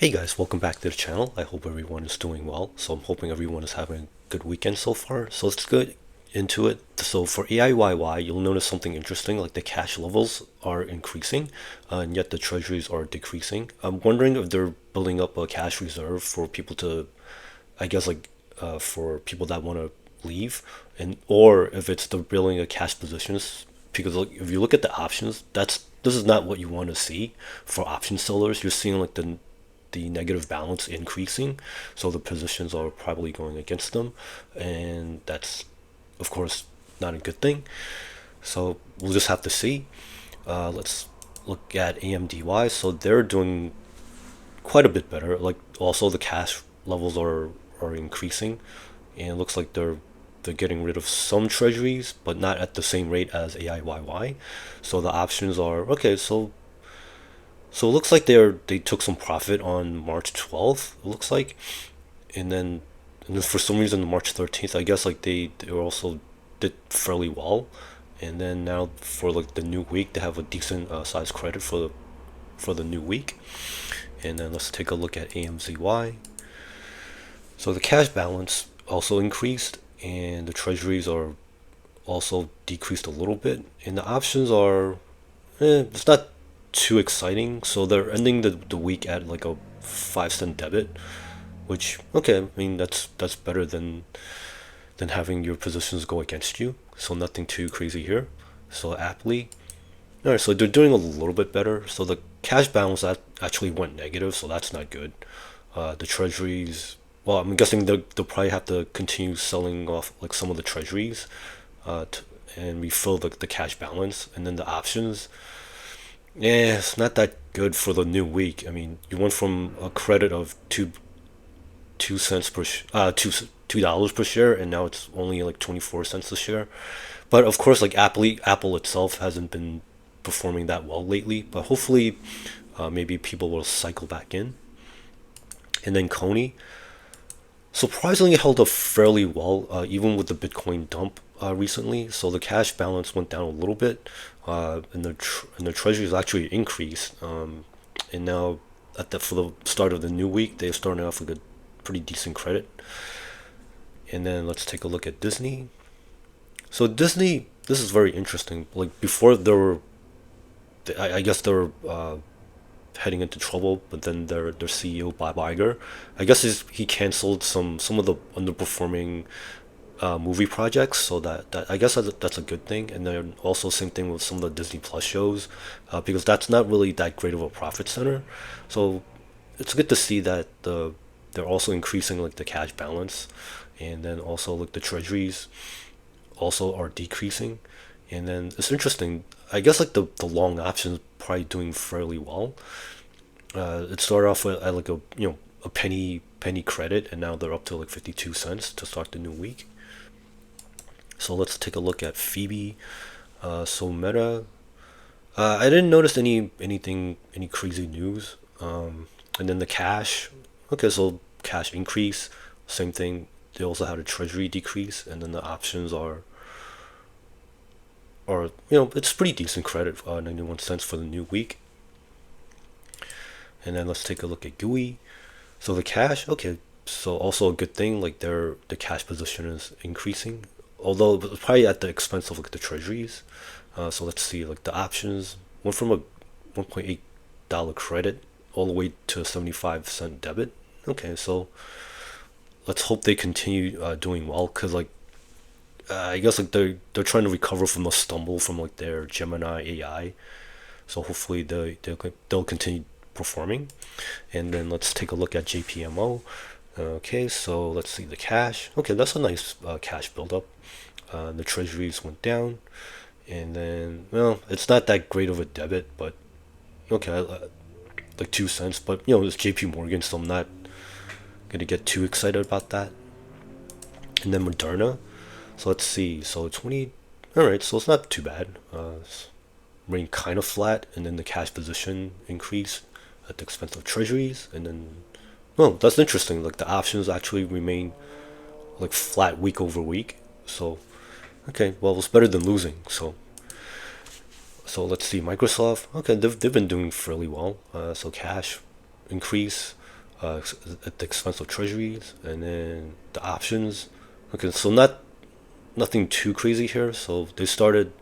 Hey guys, welcome back to the channel. I hope everyone is doing well. So I'm hoping everyone is having a good weekend so far. So let's get into it. So for AIYY, you'll notice something interesting, like the cash levels are increasing, and yet the treasuries are decreasing. I'm wondering if they're building up a cash reserve for people to, I guess, for people that want to leave, and or if it's they're building a cash positions. Because like, if you look at the options, this is not what you want to see for option sellers. You're seeing like the negative balance increasing, so the positions are probably going against them, and that's of course not a good thing. So we'll just have to see. Let's look at AMDY. So they're doing quite a bit better. Like also the cash levels are increasing, and it looks like they're getting rid of some treasuries, but not at the same rate as AIYY. So the options are okay. So it looks like they took some profit on March 12th. It looks like, and then for some reason March 13th, I guess like they also did fairly well, and then now for like the new week they have a decent size credit for the new week. And then let's take a look at AMZY. So the cash balance also increased, and the treasuries are also decreased a little bit, and the options are it's not too exciting. So they're ending the week at like a 5 cent debit, which okay, I mean that's better than having your positions go against you. So nothing too crazy here. So APLY, all right, so they're doing a little bit better. So the cash balance that actually went negative, so that's not good. The treasuries, well, I'm guessing they'll probably have to continue selling off like some of the treasuries, and refill the cash balance, and then the options. Yeah, it's not that good for the new week. I mean, you went from a credit of two cents per $2 per share, and now it's only like 24 cents a share. But of course, like Apple itself hasn't been performing that well lately. But hopefully, maybe people will cycle back in. And then CONY surprisingly held up fairly well, even with the Bitcoin dump recently. So the cash balance went down a little bit, and the treasuries actually increased. And now for the start of the new week, they're starting off with a pretty decent credit. And then let's take a look at Disney. So Disney, this is very interesting. Like before, I guess they were heading into trouble, but then their CEO Bob Iger, I guess he canceled some of the underperforming movie projects, so that I guess that's a good thing. And then also same thing with some of the Disney Plus shows, because that's not really that great of a profit center. So it's good to see that they're also increasing like the cash balance, and then also like the treasuries also are decreasing. And then it's interesting. I guess like the long options probably doing fairly well. It started off at like a a penny credit, and now they're up to like 52 cents to start the new week. So let's take a look at Phoebe. So Meta, I didn't notice any crazy news. And then the cash, okay, so cash increase, same thing. They also had a treasury decrease, and then the options are it's pretty decent credit, 91 cents for the new week. And then let's take a look at GOOY. So the cash, okay, so also a good thing, like the cash position is increasing, although it's probably at the expense of like the treasuries. So let's see, like the options went from a $1.8 credit all the way to a 75 cent debit. Okay, so let's hope they continue doing well, because like I guess like they're trying to recover from the stumble from like their Gemini AI. So hopefully they'll continue performing. And then let's take a look at JPMO. Okay, so let's see the cash. Okay, that's a nice cash buildup. The treasuries went down, and then well, it's not that great of a debit, but okay, like 2 cents. But it's JP Morgan, so I'm not gonna get too excited about that. And then Moderna. So let's see. So 20. All right, so it's not too bad. Remain kind of flat, and then the cash position increased at the expense of treasuries, and then well, that's interesting. Like the options actually remain like flat week over week. So okay, well it's better than losing. So let's see Microsoft. Okay, they've been doing fairly well. So cash increase. at the expense of treasuries, and then the options. Okay, so nothing too crazy here. So they started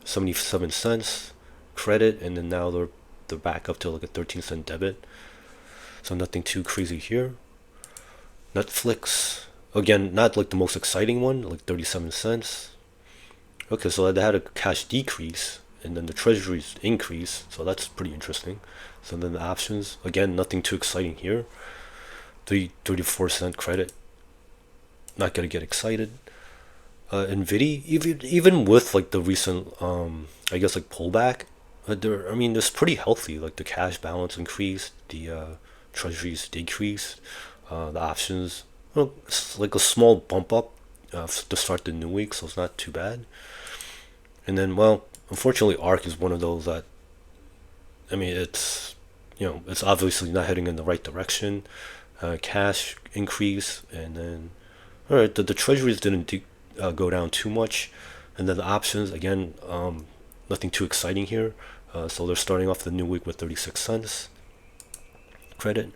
77 cents credit, and then now they're back up to like a 13-cent debit. So nothing too crazy here. Netflix, again, not like the most exciting one, like 37 cents. Okay, so they had a cash decrease, and then the treasuries increase, so that's pretty interesting. So then the options, again, nothing too exciting here. 34-cent credit, not gonna get excited. NVIDIA, even with like the recent, I guess like pullback, I mean, it's pretty healthy. Like the cash balance increased, the treasuries decreased, the options, well, it's like a small bump up to start the new week, so it's not too bad. And then, well, unfortunately, ARK is one of those that, I mean, it's obviously not heading in the right direction. Cash increase, and then, all right, the treasuries didn't go down too much, and then the options again, nothing too exciting here. So they're starting off the new week with 36 cents credit.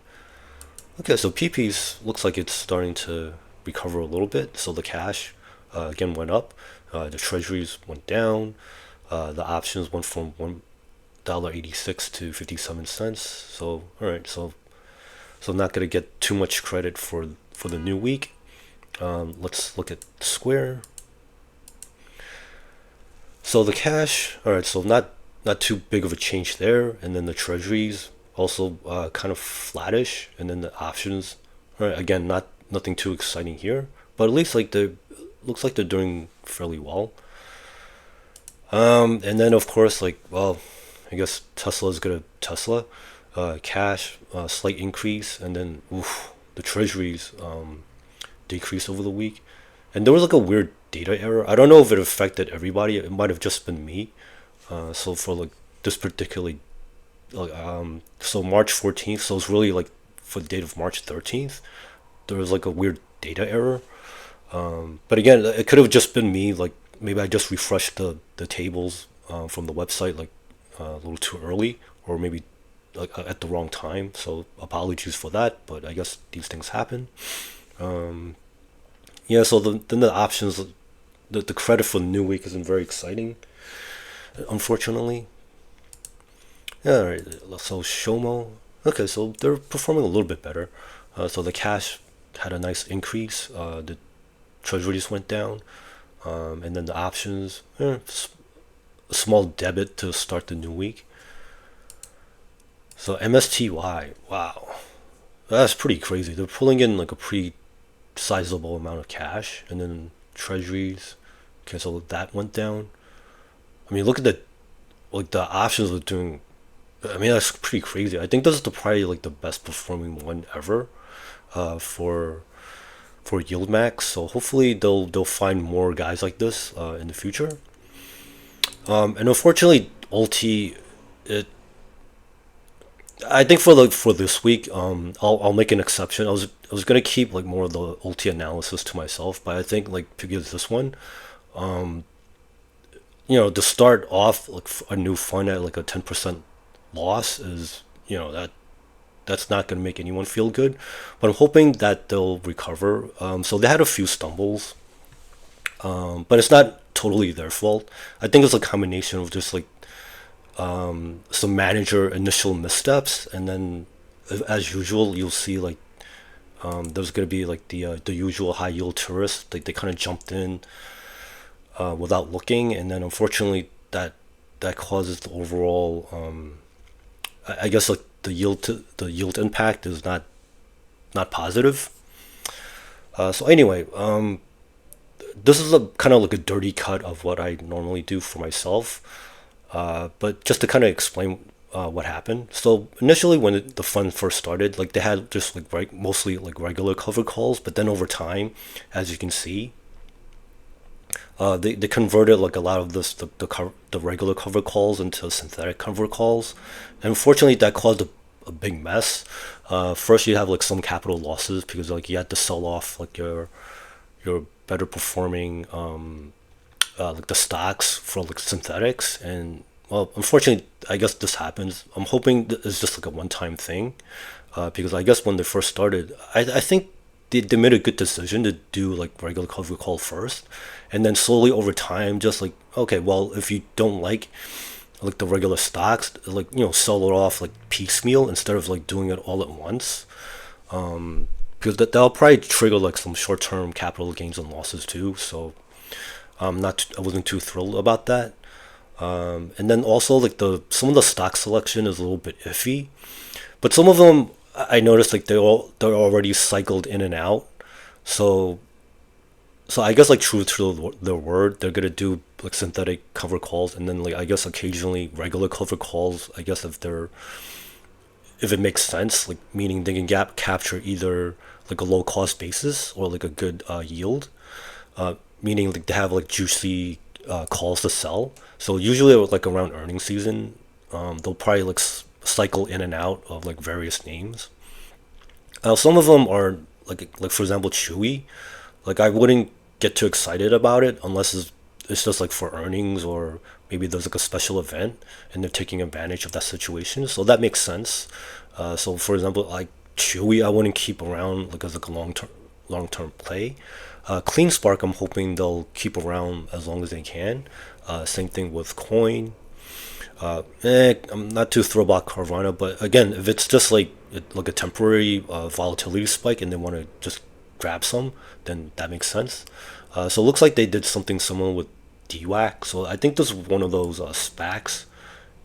Okay, so PP's looks like it's starting to recover a little bit. So the cash again went up, the treasuries went down, the options went from $1.86 to 57 cents. So all right, so I'm not gonna get too much credit for the new week. Let's look at Square. So the cash, all right, so not too big of a change there, and then the treasuries also kind of flattish, and then the options, all right, again, nothing too exciting here, but at least like looks like they're doing fairly well. And then of course, like, well, I guess Tesla's gonna Tesla, cash slight increase, and then the treasuries decrease over the week, and there was like a weird data error. I don't know if it affected everybody. It might have just been me. So for like this particularly, like so March 14th. So it's really like for the date of March 13th. There was like a weird data error. But again, it could have just been me. Like maybe I just refreshed the tables from the website like a little too early, or maybe like at the wrong time. So apologies for that. But I guess these things happen. Yeah, so then the options, the credit for the new week isn't very exciting, unfortunately. Yeah, all right, so Shomo, okay, so they're performing a little bit better. So the cash had a nice increase, the treasuries went down, and then the options, a small debit to start the new week. So MSTY, wow, that's pretty crazy. They're pulling in like a pretty sizable amount of cash, and then treasuries, okay, so that went down. I mean, look at the options are doing. I mean, that's pretty crazy. I think this is probably like the best performing one ever, for YieldMax. So hopefully they'll find more guys like this in the future. And unfortunately, ULTY, I think for this week, I'll make an exception. I was gonna keep like more of the ULTY analysis to myself, but I think like because this one, to start off like a new fund at like a 10% loss is, that's not gonna make anyone feel good. But I'm hoping that they'll recover. So they had a few stumbles, but it's not totally their fault. I think it's a combination of just like some manager initial missteps, and then as usual you'll see like there's gonna be like the usual high yield tourists. They kind of jumped in without looking, and then unfortunately that causes the overall I guess like the yield impact is not positive. So anyway, this is a kind of like a dirty cut of what I normally do for myself. But just to kind of explain what happened. So initially, when the fund first started, like they had just like mostly like regular cover calls, but then over time, as you can see, they converted like a lot of the regular cover calls into synthetic cover calls, and unfortunately that caused a big mess. First, you have like some capital losses because like you had to sell off like your better performing like the stocks for like synthetics, and well, unfortunately, I guess this happens. I'm hoping it's just like a one-time thing, because I guess when they first started, I think they made a good decision to do like regular cover call first, and then slowly over time, just like, okay, well, if you don't like the regular stocks, like, sell it off like piecemeal instead of like doing it all at once, because that'll probably trigger like some short-term capital gains and losses too. So I wasn't too thrilled about that. And then also like the some of the stock selection is a little bit iffy, but some of them I noticed like they're already cycled in and out. So I guess like true to their word, they're gonna do like synthetic cover calls, and then like I guess occasionally regular cover calls. I guess if it makes sense, like meaning they can capture either like a low cost basis or like a good yield, meaning like they have like juicy calls to sell. So usually like around earnings season, they'll probably like cycle in and out of like various names. Some of them are like for example Chewy. Like I wouldn't get too excited about it unless it's just like for earnings, or maybe there's like a special event and they're taking advantage of that situation. So that makes sense. So for example, like Chewy, I wouldn't keep around like as like a long term play. Clean Spark, I'm hoping they'll keep around as long as they can. Same thing with Coin. I'm not too thrilled about Carvana, but again, if it's just like a temporary volatility spike and they want to just grab some, then that makes sense. So it looks like they did something similar with DWAC. So I think this is one of those SPACs,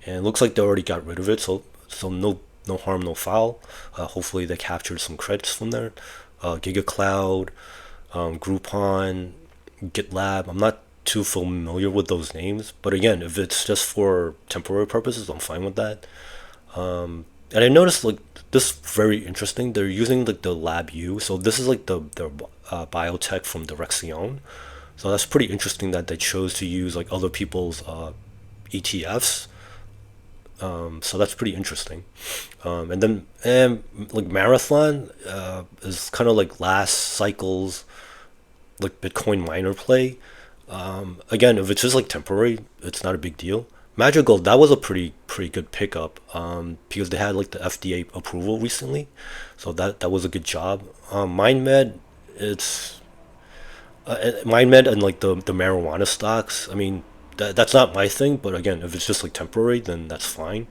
and it looks like they already got rid of it. So no harm, no foul. Hopefully they captured some credits from there. GigaCloud, Groupon, GitLab. I'm not too familiar with those names, but again, if it's just for temporary purposes, I'm fine with that. And I noticed like this very interesting. They're using like the LabU, so this is like the biotech from Direction. So that's pretty interesting that they chose to use like other people's ETFs. So that's pretty interesting. And then like Marathon is kind of like last cycle's like Bitcoin miner play. Again, if it's just like temporary, it's not a big deal. Madrigal, that was a pretty good pickup, because they had like the FDA approval recently, so that was a good job. MindMed, it's MindMed and like the marijuana stocks. I mean, that's not my thing, but again, if it's just like temporary, then that's fine.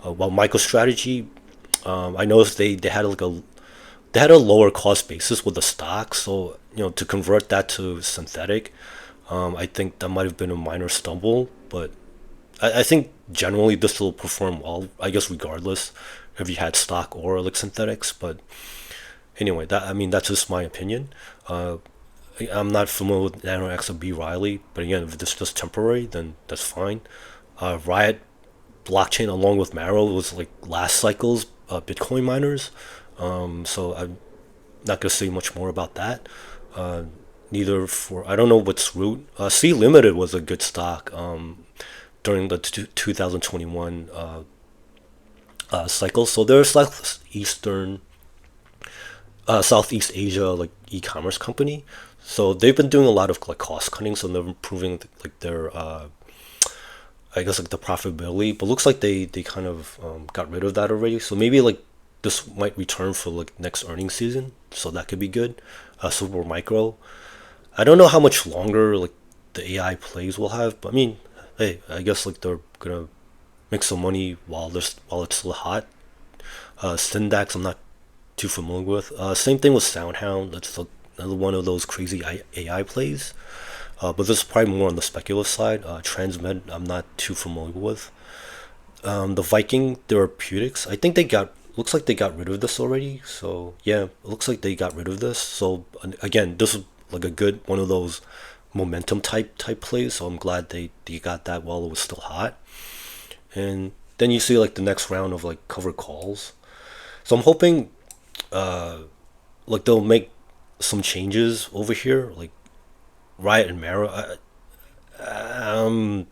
While MicroStrategy, I noticed they had like they had a lower cost basis with the stock, so to convert that to synthetic, I think that might have been a minor stumble, but I think generally this will perform well. I guess regardless if you had stock or like synthetics, but anyway, that's just my opinion. Uh, I'm not familiar with NanoX or B Riley, but again, if it's just temporary, then that's fine. Riot blockchain along with Maro was like last cycle's Bitcoin miners, so I'm not gonna say much more about that. Neither for I don't know what's root. C Limited was a good stock during the 2021 cycle. So they're Southeast Asia like e-commerce company. So they've been doing a lot of like cost cutting. So they're improving like their I guess like the profitability. But looks like they kind of got rid of that already. So maybe like this might return for like next earnings season. So that could be good. Super Micro. I don't know how much longer like the AI plays will have, but I mean, hey, I guess like they're gonna make some money while it's still hot. Syndax, I'm not too familiar with. Same thing with SoundHound. That's like another one of those crazy AI plays. But this is probably more on the speculative side. Transmed, I'm not too familiar with. The Viking Therapeutics, I think looks like they got rid of this already. So yeah, it looks like they got rid of this. So again, this is like a good one of those momentum type plays. So I'm glad they got that while it was still hot. And then you see like the next round of like cover calls. So I'm hoping like they'll make some changes over here, like Riot and Mara. Well,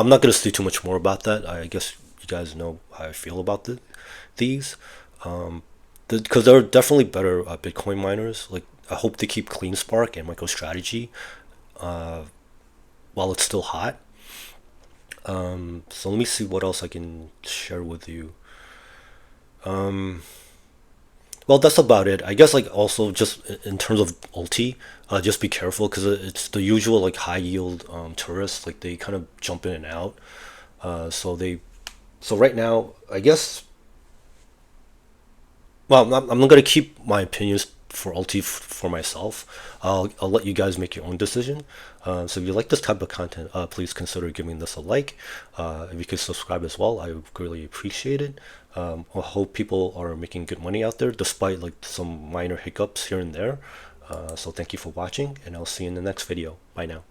I'm not gonna say too much more about that. I guess you guys know how I feel about these, because they're definitely better Bitcoin miners. Like I hope they keep Clean Spark and MicroStrategy while it's still hot. So let me see what else I can share with you. Well, that's about it. I guess like also just in terms of ULTY, just be careful because it's the usual like high yield tourists. Like they kind of jump in and out. So right now, I guess. Well, I'm not gonna keep my opinions for ULTY for myself. I'll let you guys make your own decision. So if you like this type of content, please consider giving this a like. If you could subscribe as well, I would greatly appreciate it. I hope people are making good money out there despite like some minor hiccups here and there. So thank you for watching, and I'll see you in the next video. Bye now.